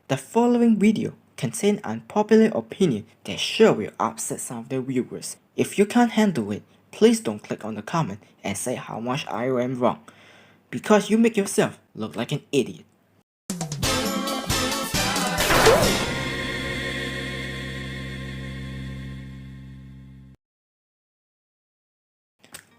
The following video contains unpopular opinion that sure will upset some of the viewers. If you can't handle it, please don't click on the comment and say how much I am wrong, because you make yourself look like an idiot.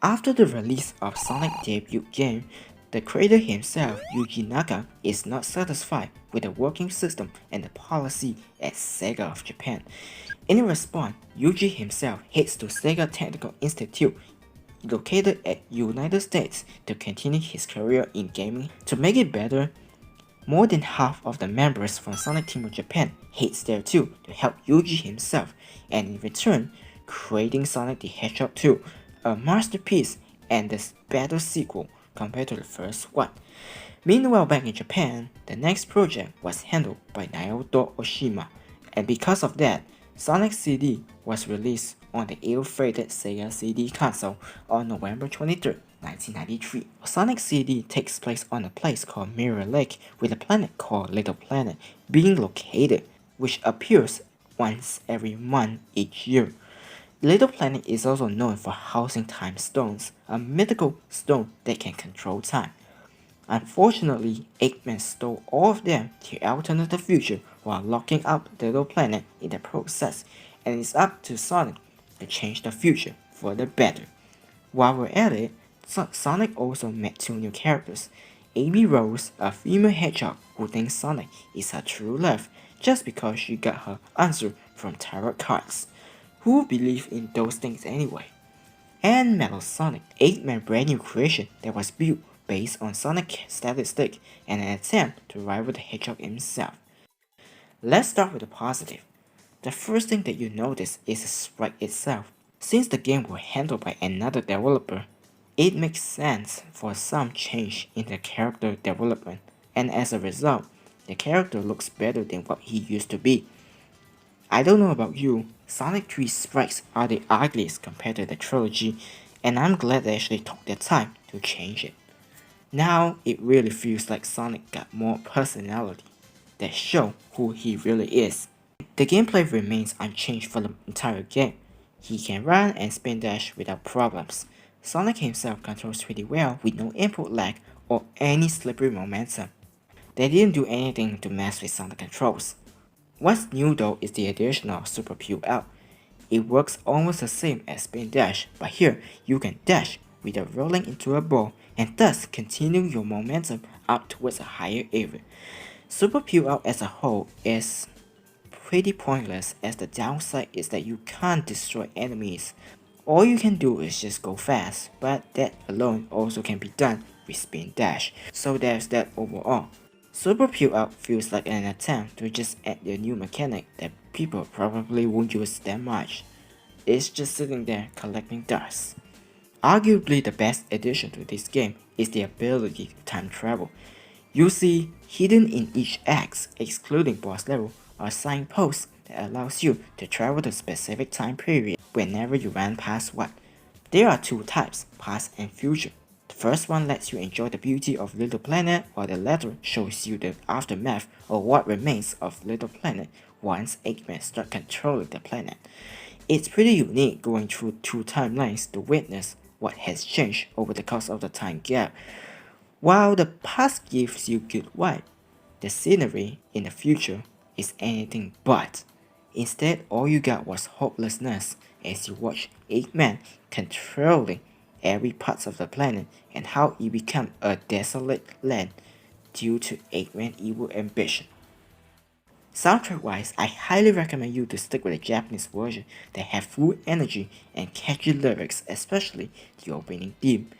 After the release of Sonic's debut game, the creator himself, Yuji Naka, is not satisfied with the working system and the policy at Sega of Japan. In response, Yuji himself heads to Sega Technical Institute, located at United States, to continue his career in gaming. To make it better, more than half of the members from Sonic Team of Japan heads there too to help Yuji himself, and in return, creating Sonic the Hedgehog 2, a masterpiece and the better sequel compared to the first one. Meanwhile, back in Japan, the next project was handled by Naoto Oshima, and because of that, Sonic CD was released on the ill-fated Sega CD console on November 23, 1993. Sonic CD takes place on a place called Mirror Lake, with a planet called Little Planet being located, which appears once every month each year. Little Planet is also known for housing time stones, a mythical stone that can control time. Unfortunately, Eggman stole all of them to alternate the future while locking up Little Planet in the process, and it's up to Sonic to change the future for the better. While we're at it, Sonic also met two new characters. Amy Rose, a female hedgehog who thinks Sonic is her true love just because she got her answer from tarot cards. Who believe in those things anyway? And Metal Sonic, Eggman's brand new creation that was built based on Sonic's statistic and an attempt to rival the Hedgehog himself. Let's start with the positive. The first thing that you notice is the sprite itself. Since the game was handled by another developer, it makes sense for some change in the character development, and as a result, the character looks better than what he used to be. I don't know about you, Sonic 3 sprites are the ugliest compared to the trilogy, and I'm glad they actually took their time to change it. Now it really feels like Sonic got more personality that show who he really is. The gameplay remains unchanged for the entire game. He can run and spin dash without problems. Sonic himself controls pretty well with no input lag or any slippery momentum. They didn't do anything to mess with Sonic controls. What's new though is the addition of Super Peel Out. It works almost the same as spin dash, but here you can dash without rolling into a ball and thus continue your momentum up towards a higher area. Super Peel Out as a whole is pretty pointless, as the downside is that you can't destroy enemies. All you can do is just go fast, but that alone also can be done with spin dash, so there's that overall. Super Peel Out feels like an attempt to just add a new mechanic that people probably won't use that much. It's just sitting there collecting dust. Arguably the best addition to this game is the ability to time travel. You see, hidden in each axe, excluding boss level, are signposts that allows you to travel to a specific time period whenever you run past one. There are two types, past and future. The first one lets you enjoy the beauty of Little Planet, while the latter shows you the aftermath or what remains of Little Planet once Eggman starts controlling the planet. It's pretty unique going through two timelines to witness what has changed over the course of the time gap. While the past gives you good vibe, the scenery in the future is anything but. Instead, all you got was hopelessness as you watch Eggman controlling every part of the planet and how it became a desolate land due to Eggman's evil ambition. Soundtrack wise, I highly recommend you to stick with the Japanese version that have full energy and catchy lyrics, especially the opening theme.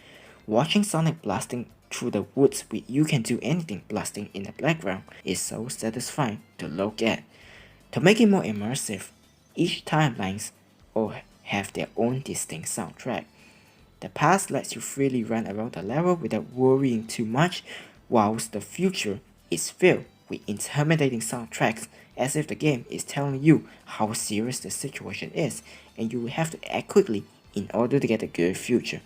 Watching Sonic blasting through the woods with You Can Do Anything blasting in the background is so satisfying to look at. To make it more immersive, each timelines all have their own distinct soundtrack. The past lets you freely run around the level without worrying too much, whilst the future is filled with intimidating soundtracks, as if the game is telling you how serious the situation is and you will have to act quickly in order to get a good future.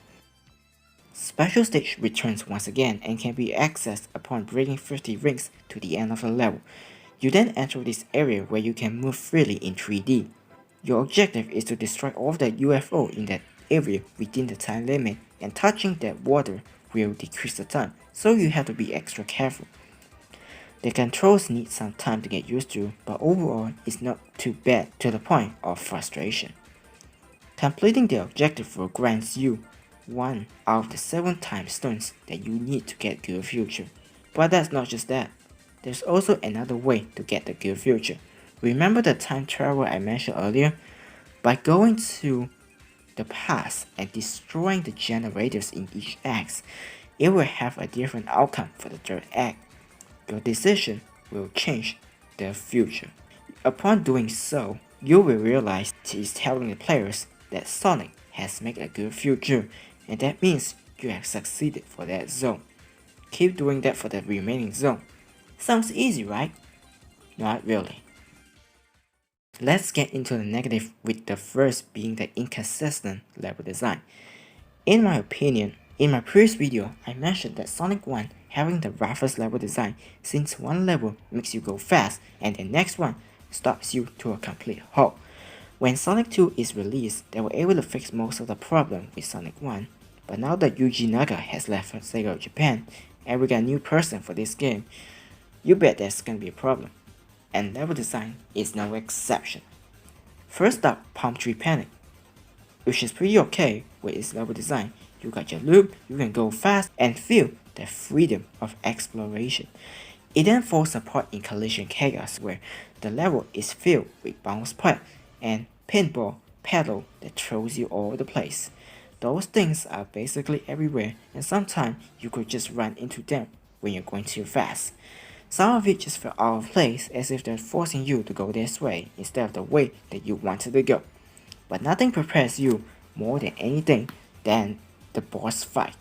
Special stage returns once again and can be accessed upon breaking 50 rings to the end of the level. You then enter this area where you can move freely in 3D. Your objective is to destroy all the UFO in that area within the time limit, and touching that water will decrease the time, so you have to be extra careful. The controls need some time to get used to, but overall it's not too bad to the point of frustration. Completing the objective will grant you one out of the 7 time stones that you need to get good future. But that's not just that. There's also another way to get the good future. Remember the time travel I mentioned earlier? By going to the past and destroying the generators in each act, it will have a different outcome for the third act. Your decision will change the future. Upon doing so, you will realize it is telling the players that Sonic has made a good future, and that means you have succeeded for that zone. Keep doing that for the remaining zone. Sounds easy, right? Not really. Let's get into the negative, with the first being the inconsistent level design. In my opinion, in my previous video, I mentioned that Sonic 1 having the roughest level design, since one level makes you go fast and the next one stops you to a complete halt. When Sonic 2 is released, they were able to fix most of the problem with Sonic 1, but now that Yuji Naka has left Sega of Japan and we got a new person for this game, you bet that's gonna be a problem. And level design is no exception. First up, Palmtree Panic, which is pretty okay with its level design. You got your loop, you can go fast and feel the freedom of exploration. It then falls apart in Collision Chaos, where the level is filled with bounce pad and pinball pedal that throws you all over the place. Those things are basically everywhere, and sometimes you could just run into them when you're going too fast. Some of it just felt out of place, as if they're forcing you to go this way instead of the way that you wanted to go. But nothing prepares you more than anything than the boss fight.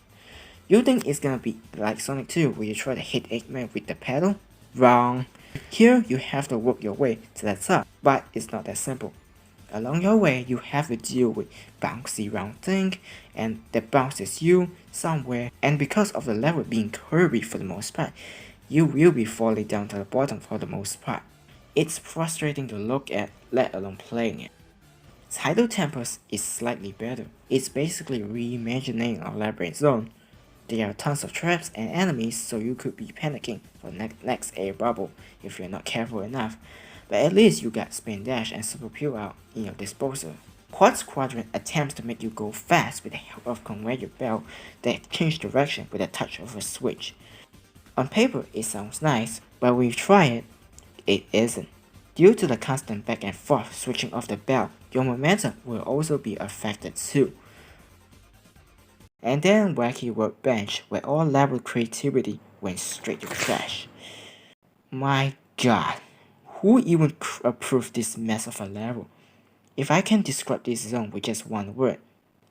You think it's gonna be like Sonic 2 where you try to hit Eggman with the pedal? Wrong. Here you have to work your way to the top, but it's not that simple. Along your way you have to deal with bouncy round thing and that bounces you somewhere, and because of the level being curvy for the most part, you will be falling down to the bottom for the most part. It's frustrating to look at, let alone playing it. Tidal Tempest is slightly better. It's basically reimagining a labyrinth zone. There are tons of traps and enemies, so you could be panicking for next air bubble if you're not careful enough, but at least you got spin dash and super peel out in your disposal. Quartz Quadrant attempts to make you go fast with the help of conveyor belt that change direction with a touch of a switch. On paper it sounds nice, but when you try it, it isn't. Due to the constant back and forth switching of the belt, your momentum will also be affected too. And then Wacky Workbench, where all level creativity went straight to trash. My god, who even approved this mess of a level? If I can describe this zone with just one word,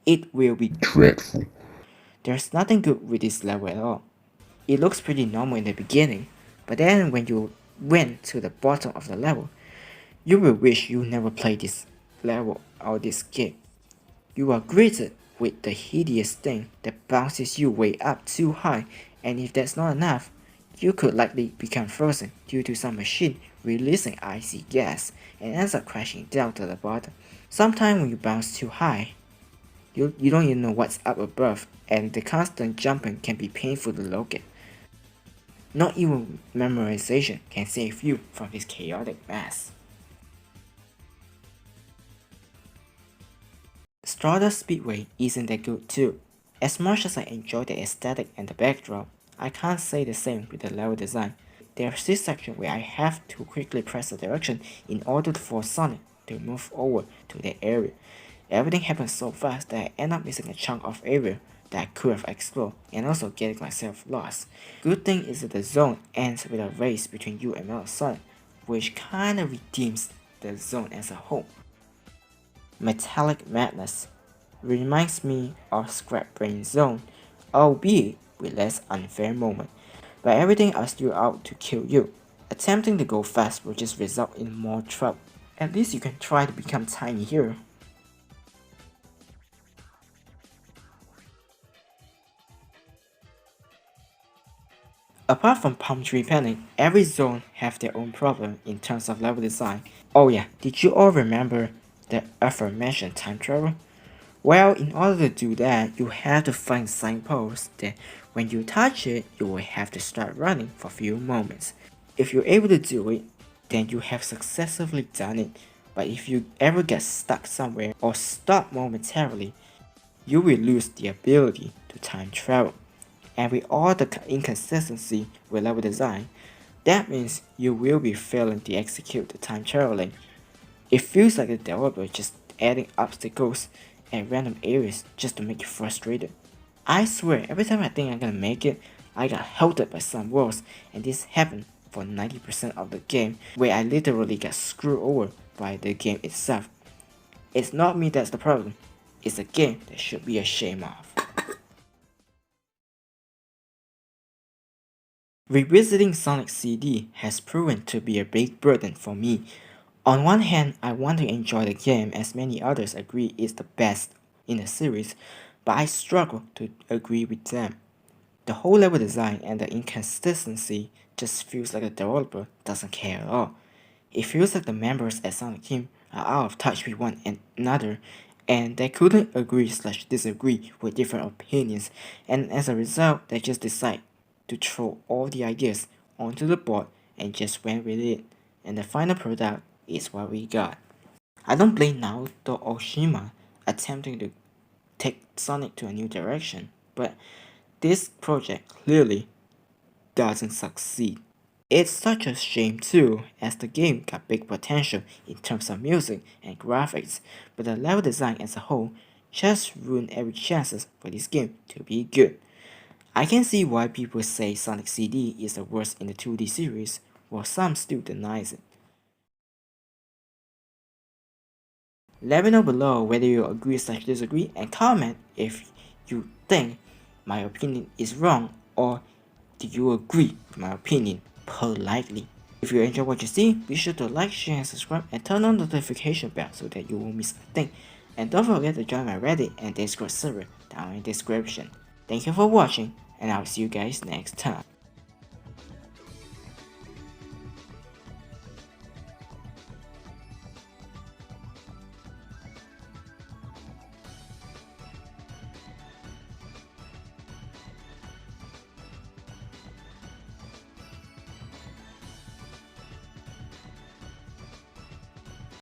it will be dreadful. There's nothing good with this level at all. It looks pretty normal in the beginning, but then when you went to the bottom of the level, you will wish you never played this level or this game. You are greeted with the hideous thing that bounces you way up too high, and if that's not enough, you could likely become frozen due to some machine releasing icy gas and ends up crashing down to the bottom. Sometimes when you bounce too high, you don't even know what's up above, and the constant jumping can be painful to look at. Not even memorization can save you from this chaotic mess. Stardust Speedway isn't that good too. As much as I enjoy the aesthetic and the backdrop, I can't say the same with the level design. There's this section where I have to quickly press the direction in order for Sonic to move over to that area. Everything happens so fast that I end up missing a chunk of area that I could have explored and also getting myself lost. Good thing is that the zone ends with a race between you and Metal Sonic, which kinda redeems the zone as a whole. Metallic Madness reminds me of Scrap Brain Zone, albeit with less unfair moment, but everything are still out to kill you. Attempting to go fast will just result in more trouble. At least you can try to become tiny here. Apart from Palmtree Panic, every zone have their own problem in terms of level design. Oh yeah, did you all remember the aforementioned time travel? Well, in order to do that, you have to find signposts that when you touch it, you will have to start running for a few moments. If you're able to do it, then you have successfully done it. But if you ever get stuck somewhere or stop momentarily, you will lose the ability to time travel. And with all the inconsistency with level design, that means you will be failing to execute the time traveling. It feels like the developer just adding obstacles and random areas just to make you frustrated. I swear, every time I think I'm gonna make it, I got held up by some walls, and this happened for 90% of the game, where I literally got screwed over by the game itself. It's not me that's the problem, it's a game that should be ashamed of. Revisiting Sonic CD has proven to be a big burden for me. On one hand, I want to enjoy the game as many others agree it's the best in the series, but I struggle to agree with them. The whole level design and the inconsistency just feels like the developer doesn't care at all. It feels like the members at Sonic Team are out of touch with one another, and they couldn't agree/disagree with different opinions, and as a result, they just decide to throw all the ideas onto the board and just went with it, and the final product is what we got. I don't blame Naoto Oshima attempting to take Sonic to a new direction, but this project clearly doesn't succeed. It's such a shame too, as the game got big potential in terms of music and graphics, but the level design as a whole just ruined every chances for this game to be good. I can see why people say Sonic CD is the worst in the 2D series, while some still denies it. Let me know below whether you agree/disagree and comment if you think my opinion is wrong or do you agree with my opinion politely. If you enjoy what you see, be sure to like, share and subscribe and turn on the notification bell so that you won't miss a thing. And don't forget to join my Reddit and Discord server down in the description. Thank you for watching and I'll see you guys next time.